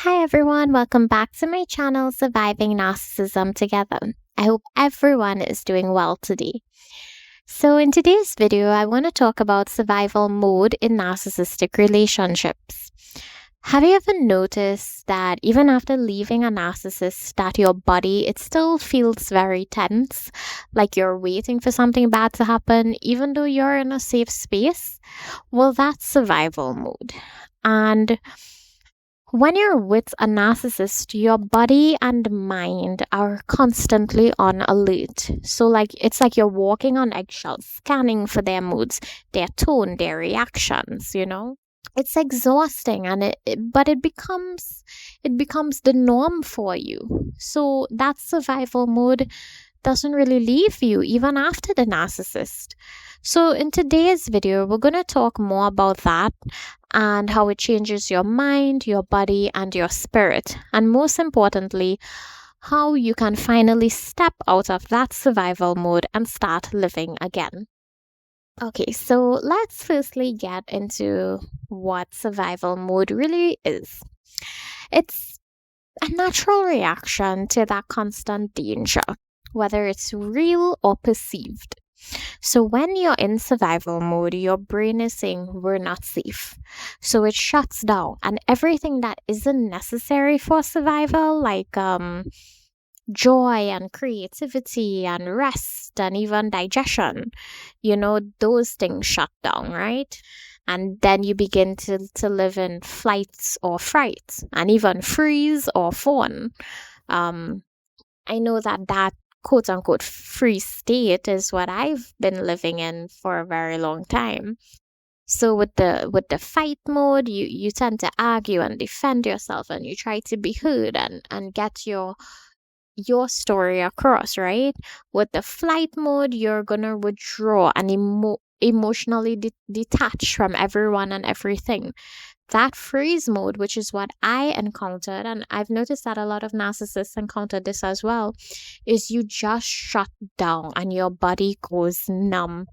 Hi everyone, welcome back to my channel Surviving Narcissism Together. I hope everyone is doing well today. So, in today's video, I want to talk about survival mode in narcissistic relationships. Have you ever noticed that even after leaving a narcissist, that your body it still feels very tense, like you're waiting for something bad to happen, even though you're in a safe space? Well, that's survival mode. And when you're with a narcissist, your body and mind are constantly on alert. So, it's like you're walking on eggshells, scanning for their moods, their tone, their reactions. It's exhausting, and it becomes the norm for you. So that survival mode doesn't really leave you even after the narcissist. So in today's video, we're going to talk more about that and how it changes your mind, your body, and your spirit. And most importantly, how you can finally step out of that survival mode and start living again. Okay, so let's firstly get into what survival mode really is. It's a natural reaction to that constant danger, whether it's real or perceived. So when you're in survival mode, your brain is saying we're not safe. So it shuts down, and everything that isn't necessary for survival, like joy and creativity and rest and even digestion, those things shut down, right? And then you begin to live in flights or fright and even freeze or fawn. I know that quote unquote free state is what I've been living in for a very long time. So with the fight mode, you tend to argue and defend yourself, and you try to be heard and get your story across, right? With the flight mode, you're gonna withdraw and emotionally detach from everyone and everything. That freeze mode, which is what I encountered, and I've noticed that a lot of narcissists encounter this as well, is you just shut down and your body goes numb.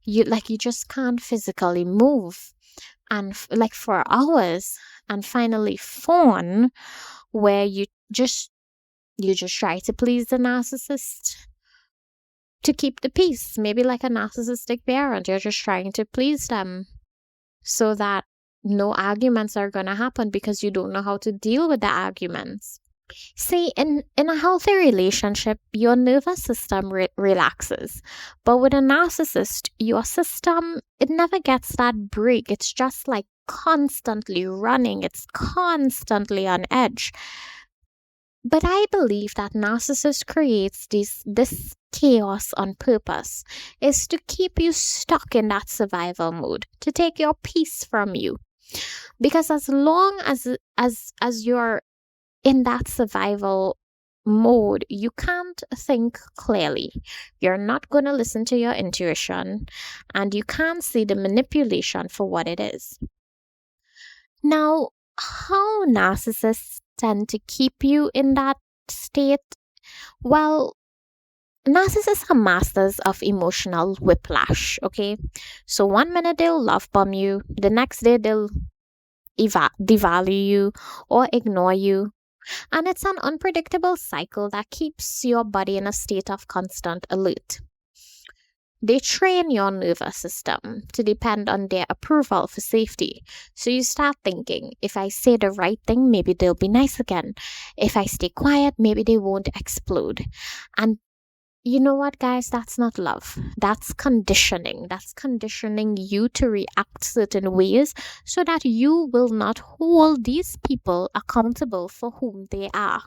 You just can't physically move, and for hours. And finally, fawn, where you just try to please the narcissist to keep the peace. Maybe like a narcissistic parent, you're just trying to please them so that no arguments are going to happen because you don't know how to deal with the arguments. See, in a healthy relationship, your nervous system relaxes. But with a narcissist, your system, it never gets that break. It's just like constantly running. It's constantly on edge. But I believe that narcissist creates this chaos on purpose, is to keep you stuck in that survival mode, to take your peace from you. Because as long as you're in that survival mode, you can't think clearly. You're not going to listen to your intuition, and you can't see the manipulation for what it is. Now, how narcissists tend to keep you in that state? Well, narcissists are masters of emotional whiplash, okay? So one minute they'll love bomb you, the next day they'll devalue you or ignore you. And it's an unpredictable cycle that keeps your body in a state of constant alert. They train your nervous system to depend on their approval for safety. So you start thinking, if I say the right thing, maybe they'll be nice again. If I stay quiet, maybe they won't explode. And you know what, guys? That's not love. That's conditioning. That's conditioning you to react certain ways so that you will not hold these people accountable for whom they are.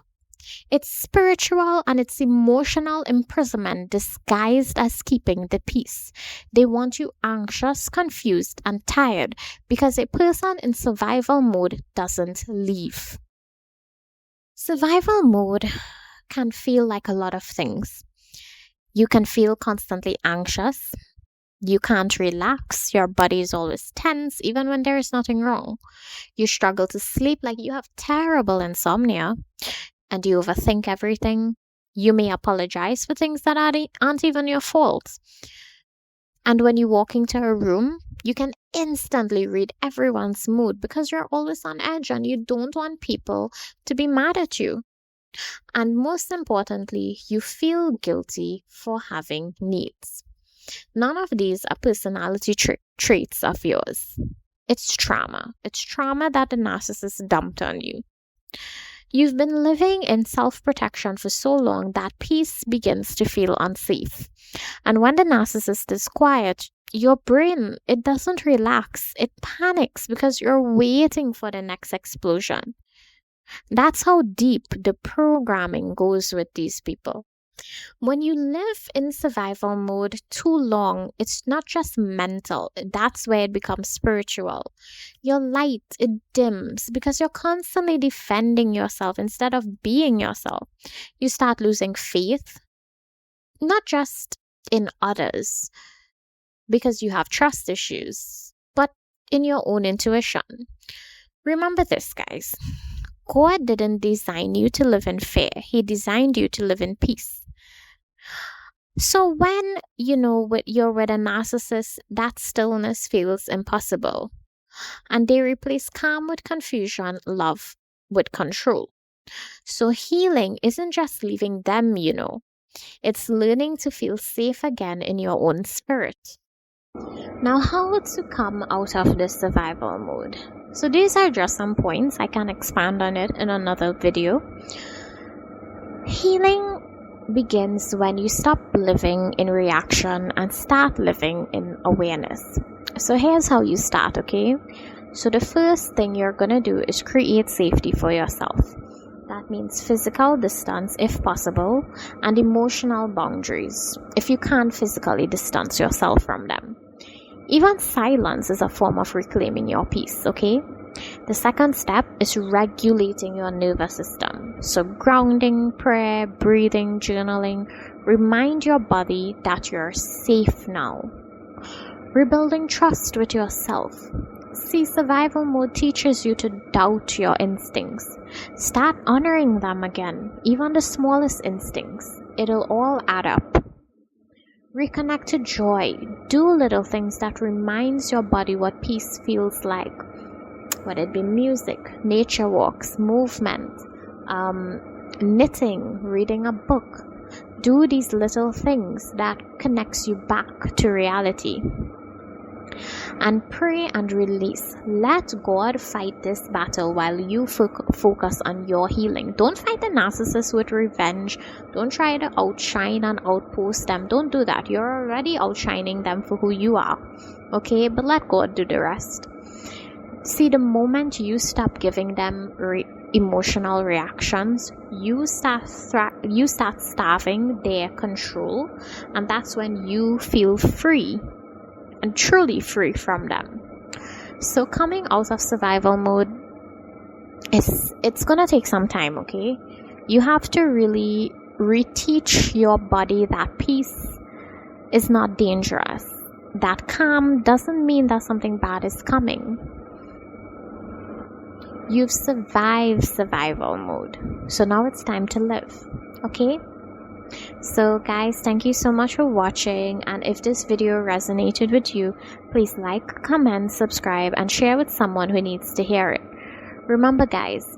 It's spiritual and it's emotional imprisonment disguised as keeping the peace. They want you anxious, confused, and tired because a person in survival mode doesn't leave. Survival mode can feel like a lot of things. You can feel constantly anxious. You can't relax. Your body is always tense, even when there is nothing wrong. You struggle to sleep, like you have terrible insomnia. And you overthink everything. You may apologize for things that aren't even your fault. And when you walk into a room, you can instantly read everyone's mood because you're always on edge and you don't want people to be mad at you. And most importantly, you feel guilty for having needs. None of these are personality traits of yours. It's trauma. It's trauma that the narcissist dumped on you. You've been living in self protection for so long that peace begins to feel unsafe. And when the narcissist is quiet, your brain, it doesn't relax. It panics because you're waiting for the next explosion. That's how deep the programming goes with these people. When you live in survival mode too long, it's not just mental, that's where it becomes spiritual. Your light, it dims because you're constantly defending yourself instead of being yourself. You start losing faith, not just in others, because you have trust issues, but in your own intuition. Remember this, guys. God didn't design you to live in fear. He designed you to live in peace. So when, you're with a narcissist, that stillness feels impossible. And they replace calm with confusion, love with control. So healing isn't just leaving them, It's learning to feel safe again in your own spirit. Now, how to come out of this survival mode? So these are just some points. I can expand on it in another video. Healing begins when you stop living in reaction and start living in awareness. So here's how you start, okay? So the first thing you're gonna do is create safety for yourself. That means physical distance if possible and emotional boundaries if you can't physically distance yourself from them. Even silence is a form of reclaiming your peace, okay? The second step is regulating your nervous system. So grounding, prayer, breathing, journaling. Remind your body that you're safe now. Rebuilding trust with yourself. See, survival mode teaches you to doubt your instincts. Start honoring them again, even the smallest instincts. It'll all add up. Reconnect to joy. Do little things that reminds your body what peace feels like. Whether it be music, nature walks, movement, knitting, reading a book. Do these little things that connects you back to reality. And pray and release. Let God fight this battle while you focus on your healing. Don't fight the narcissist with revenge. Don't try to outshine and outpost them. Don't do that. You're already outshining them for who you are. Okay? But let God do the rest. See, the moment you stop giving them emotional reactions, you start starving their control, and that's when you feel free and truly free from them. So coming out of survival mode, it's gonna take some time, okay? You have to really reteach your body that peace is not dangerous. That calm doesn't mean that something bad is coming. You've survived survival mode. So now it's time to live. Okay? So guys, thank you so much for watching. And if this video resonated with you, please like, comment, subscribe, and share with someone who needs to hear it. Remember guys,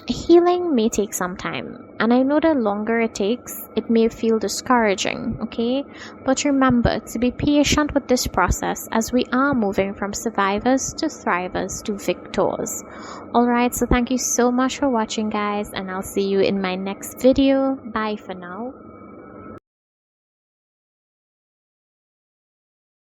healing may take some time. And I know the longer it takes, it may feel discouraging, okay? But remember to be patient with this process as we are moving from survivors to thrivers to victors. Alright, so thank you so much for watching guys, and I'll see you in my next video. Bye for now.